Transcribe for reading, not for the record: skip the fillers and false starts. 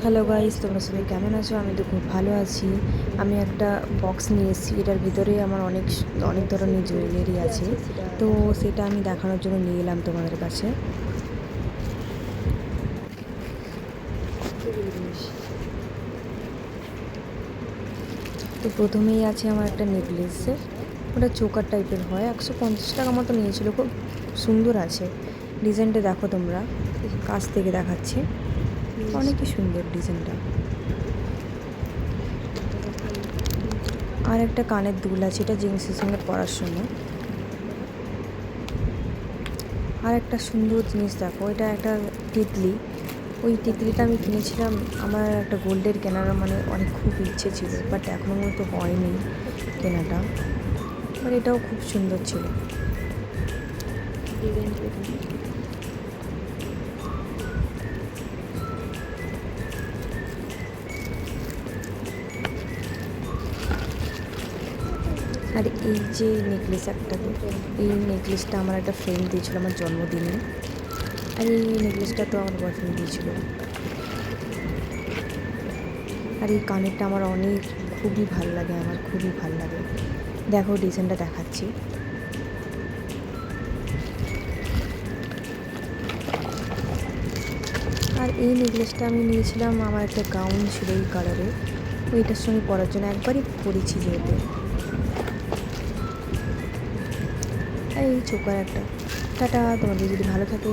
Hello guys, তোমরা সবাই কেমন আছো? আমি তো খুব ভালো আছি। আমি একটা বক্স নিয়ে এসেছি, এটার ভিতরে আমার অনেক অনেক ধরনের জুয়েলারি আছে। তো সেটা আমি দেখানোর জন্য নিয়ে এলাম তোমাদের কাছে। তো প্রথমেই আছে আমার একটা নেকলেসের, ওটা চোকার টাইপের হয়, 150 টাকা মতো নিয়েছিল। খুব সুন্দর আছে, ডিজাইনটা দেখো তোমরা, কাছ থেকে দেখাচ্ছি, অনেকই সুন্দর ডিজাইনটা। আর একটা কানের দুল আছে, এটা জিন্সের সঙ্গে পরার সময়। আর একটা সুন্দর জিনিস দেখো, এটা একটা তিতলি। ওই তিতলিটা আমি কিনেছিলাম, আমার একটা গোল্ডের কেনার মানে অনেক খুব ইচ্ছে ছিল, বাট এখনও মতো হয়নি কেনাটা। বাট এটাও খুব সুন্দর ছিল। আর এই যে নেকলেস একটা, এই নেকলেসটা আমার একটা ফ্রেন্ড দিয়েছিল আমার জন্মদিনে। আর এই নেকলেসটা তো আমার বয়ফ্রেন্ড দিয়েছিল। আর এই কানেরটা আমার অনেক খুবই ভালো লাগে, আমার খুবই ভালো লাগে। দেখো ডিজাইনটা দেখাচ্ছি। আর এই নেকলেসটা আমি নিয়েছিলাম, আমার একটা গাউন ছিল এই কালারে, ওইটার সঙ্গে পরার জন্য, একবারই পরেছি যেহেতু। আর এই চোকার একটা। টাটা, তোমাদের যদি ভালো থাকে